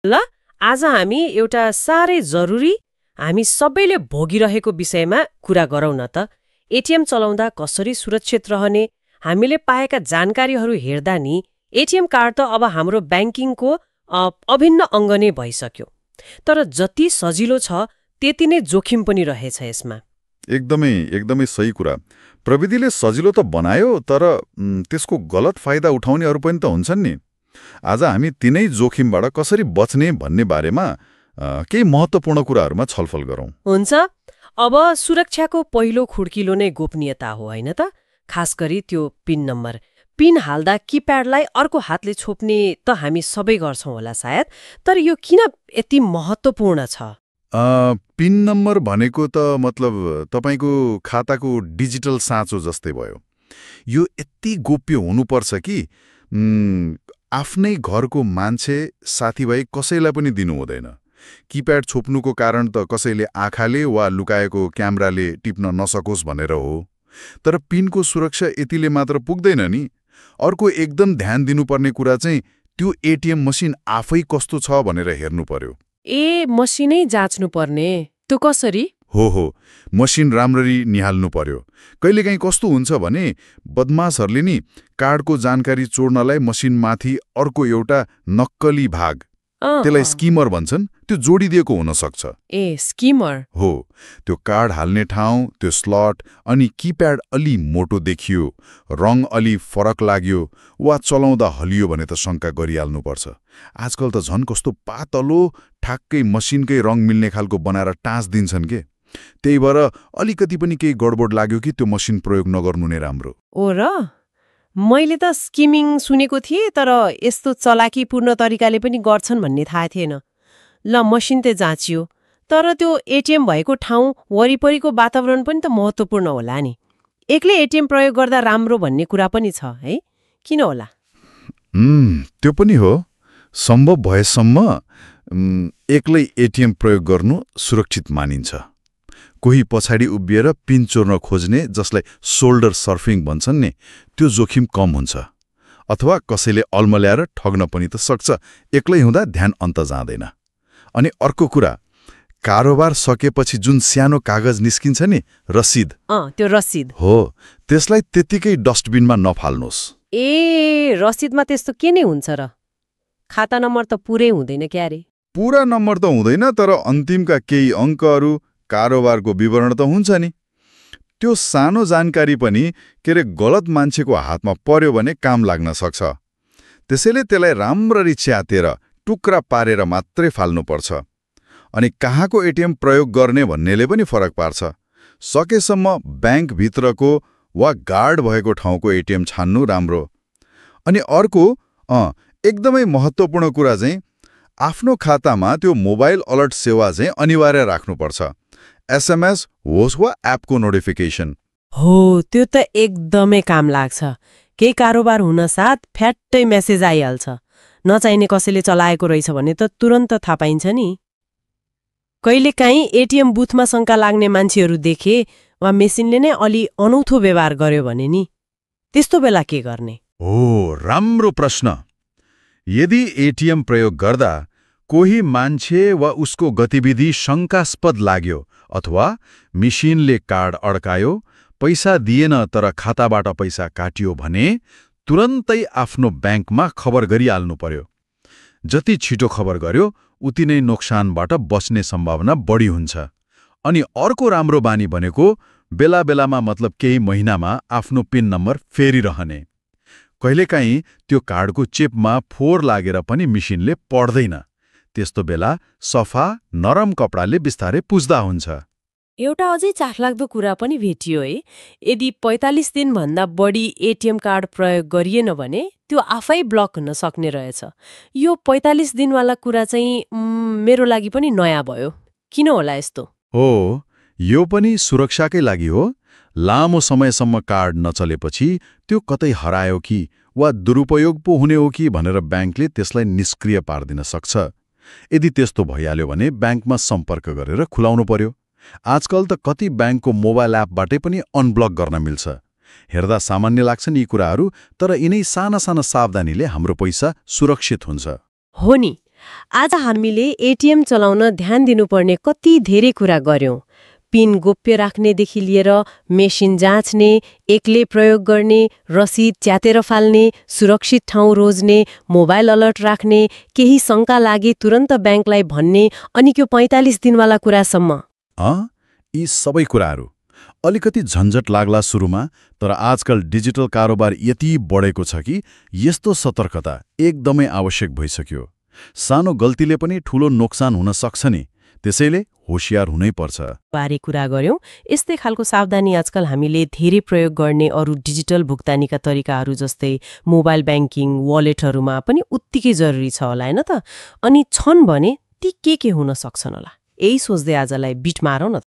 ल आज हामी एउटा साह्रै जरुरी हामी सबैले भोगिरहेको विषयमा कुरा गरौँ न त। एटिएम चलाउँदा कसरी सुरक्षित रहने। हामीले पाएका जानकारीहरू हेर्दा नि एटिएम कार्ड त अब हाम्रो ब्याङ्किङको अभिन्न अङ्ग नै भइसक्यो। तर जति सजिलो छ त्यति नै जोखिम पनि रहेछ यसमा। एकदमै सही कुरा। प्रविधिले सजिलो त बनायो, तर त्यसको गलत फाइदा उठाउनेहरू पनि त हुन्छन् नि। आज हामी तिनै जोखिमबाट कसरी बच्ने भन्ने बारेमा केही महत्त्वपूर्ण कुराहरूमा छलफल गरौँ। हुन्छ। अब सुरक्षाको पहिलो खुड्किलो नै गोपनीयता हो, होइन त? खास गरी त्यो पिन नम्बर। पिन हाल्दा किप्याडलाई अर्को हातले छोप्ने त हामी सबै गर्छौँ होला सायद, तर यो किन यति महत्त्वपूर्ण छ? पिन नम्बर भनेको त मतलब तपाईँको खाताको डिजिटल साँचो जस्तै भयो। यो यति गोप्य हुनुपर्छ कि आफ्नै घरको मान्छे साथीभाइ कसैलाई पनि दिनु हुँदैन। किप्याड छोप्नुको कारण त कसैले आँखाले वा लुकाएको क्यामेराले टिप्न नसकोस् भनेर हो। तर पिनको सुरक्षा यतिले मात्र पुग्दैन नि। अर्को एकदम ध्यान दिनुपर्ने कुरा चाहिँ त्यो एटिएम मसिन आफै कस्तो छ भनेर हेर्नु पर्यो। मसिनै जाँच्नु पर्ने? त्यो कसरी? हो, मसिन राम्ररी निहाल्नु पर्यो। कहिलेकाहीँ कस्तो हुन्छ भने बदमाशहरूले नि कार्डको जानकारी चोर्नलाई मसिनमाथि अर्को एउटा नक्कली भाग, त्यसलाई स्किमर भन्छन्, त्यो जोडिदिएको हुन सक्छ। स्किमर? हो। त्यो कार्ड हाल्ने ठाउँ, त्यो स्लट, अनि किप्याड अलि मोटो देखियो, रङ अलि फरक लाग्यो वा चलाउँदा हलियो भने त शङ्का गरिहाल्नुपर्छ। आजकल त झन् कस्तो पातलो ठ्याक्कै मसिनकै रङ मिल्ने खालको बनाएर टाँस दिन्छन् के। त्यही भएर अलिकति पनि केही गडबड लाग्यो कि त्यो मसिन प्रयोग नगर्नु नै राम्रो। ओ र? मैले त स्किमिङ सुनेको थिएँ, तर यस्तो चलाकीपूर्ण तरिकाले पनि गर्छन् भन्ने थाहा थिएन। ल, मसिन त जाँचियो, तर त्यो एटिएम भएको ठाउँ वरिपरिको वातावरण पनि त महत्त्वपूर्ण होला नि। एक्लै एटिएम प्रयोग गर्दा राम्रो भन्ने कुरा पनि छ है, किन होला? त्यो पनि हो। सम्भव भएसम्म एक्लै एटिएम प्रयोग गर्नु सुरक्षित मानिन्छ। कोही पछाडि उभिएर पिन चोर्न खोज्ने, जसलाई सोल्डर सर्फिङ भन्छन् नि, त्यो जोखिम कम हुन्छ। अथवा कसैले अल्मल्याएर ठग्न पनि त सक्छ। एक्लै हुँदा ध्यान अन्त जाँदैन। अनि अर्को कुरा, कारोबार सकेपछि जुन सानो कागज निस्किन्छ नि, रसिद, त्यो रसिद हो, त्यसलाई त्यतिकै डस्टबिनमा नफाल्नुहोस्। रसिदमा त्यस्तो के नै हुन्छ र? खाता नम्बर त पुरै हुँदैन क्यारे? पुरा नम्बर त हुँदैन, तर अन्तिमका केही अङ्कहरू, कारोबारको विवरण त हुन्छ नि। त्यो सानो जानकारी पनि गलत मान्छेको हातमा पर्यो भने काम लाग्न सक्छ। त्यसैले त्यसलाई राम्ररी च्यातेर टुक्रा पारेर मात्रै फाल्नुपर्छ। अनि कहाँको एटिएम प्रयोग गर्ने भन्नेले पनि फरक पार्छ। सकेसम्म ब्याङ्कभित्रको वा गार्ड भएको ठाउँको एटिएम छान्नु राम्रो। अनि अर्को एकदमै महत्त्वपूर्ण कुरा चाहिँ आफ्नो खातामा त्यो मोबाइल अलर्ट सेवा चाहिँ अनिवार्य राख्नुपर्छ। एसएमएस होस् वा एपको नोटिफिकेसन। हो, त्यो त एकदमै काम लाग्छ। केही कारोबार हुन साथ फ्याट्टै मेसेज आइहाल्छ। नचाहिने कसैले चलाएको रहेछ भने त तुरन्त थाहा पाइन्छ नि। कहिलेकाहीँ एटिएम बुथमा शङ्का लाग्ने मान्छेहरू देखे वा मेसिनले नै अलि अनौठो व्यवहार गर्यो भने नि, त्यस्तो बेला के गर्ने? राम्रो प्रश्न। यदि एटिएम प्रयोग गर्दा कोही मान्छे वा उसको गतिविधि शङ्कास्पद लाग्यो, अथवा मेसिनले कार्ड अड्कायो, पैसा दिएन तर खाताबाट पैसा काटियो भने तुरन्तै आफ्नो ब्याङ्कमा खबर गरिहाल्नु पर्यो। जति छिटो खबर गर्यो उति नै नोक्सानबाट बच्ने सम्भावना बढी हुन्छ। अनि अर्को राम्रो बानी भनेको बेला बेलामा, मतलब केही महिनामा आफ्नो पिन नम्बर फेरिरहने। कहिलेकाहीँ त्यो कार्डको चिपमा फोहोर लागेर पनि मेसिनले पढ्दैन। त्यस्तो बेला सफा नरम कपडाले बिस्तारै पुस्दा हुन्छ। एउटा अझै चाखलाग्दो कुरा पनि भेटियो है। यदि 45 दिनभन्दा बढी एटिएम कार्ड प्रयोग गरिएन भने त्यो आफै ब्लक हुन सक्ने रहेछ। यो 45 दिनवाला कुरा चाहिँ मेरो लागि पनि नयाँ भयो। किन होला यस्तो? हो, यो पनि सुरक्षाकै लागि हो। लामो समयसम्म कार्ड नचलेपछि त्यो कतै हरायो कि वा दुरुपयोग पो हुने हो कि भनेर ब्याङ्कले त्यसलाई निष्क्रिय पार्दिन सक्छ। यदि त्यस्तो भइहाल्यो भने ब्याङ्कमा सम्पर्क गरेर खुलाउनु पर्यो। आजकल त कति ब्याङ्कको मोबाइल एपबाटै पनि अनब्लक गर्न मिल्छ। हेर्दा सामान्य लाग्छन् यी कुराहरू, तर यिनै साना साना सावधानीले हाम्रो पैसा सुरक्षित हुन्छ। हो नि, आज हामीले एटीएम चलाउन ध्यान दिनुपर्ने कति धेरै कुरा गर्यौं। पिन गोप्य राख्नेदेखि लिएर मेसिन जाँच्ने, एक्लै प्रयोग गर्ने, रसिद च्यातेर फाल्ने, सुरक्षित ठाउँ रोज्ने, मोबाइल अलर्ट राख्ने, केही शङ्का लागे तुरन्त ब्याङ्कलाई भन्ने, अनि त्यो 45 दिनवाला कुरासम्म। यी सबै कुराहरू अलिकति झन्झट लाग्ला सुरुमा, तर आजकल डिजिटल कारोबार यति बढेको छ कि यस्तो सतर्कता एकदमै आवश्यक भइसक्यो। सानो गल्तीले पनि ठूलो नोक्सान हुन सक्छ नि, त्यसैले होशियार हुनै पर्छ। बारे कुरा गर्यौं। यस्तै खालको सावधानी आजकल हामीले धेरै प्रयोग गर्ने अरू डिजिटल भुक्तानीका तरिकाहरू जस्तै मोबाइल ब्याङ्किङ, वालेटहरूमा पनि उत्तिकै जरुरी छ होला हैन त? अनि छन् भने ती के हुन सक्छन् होला? यही सोच्दै आजलाई बिट मारौँ न त।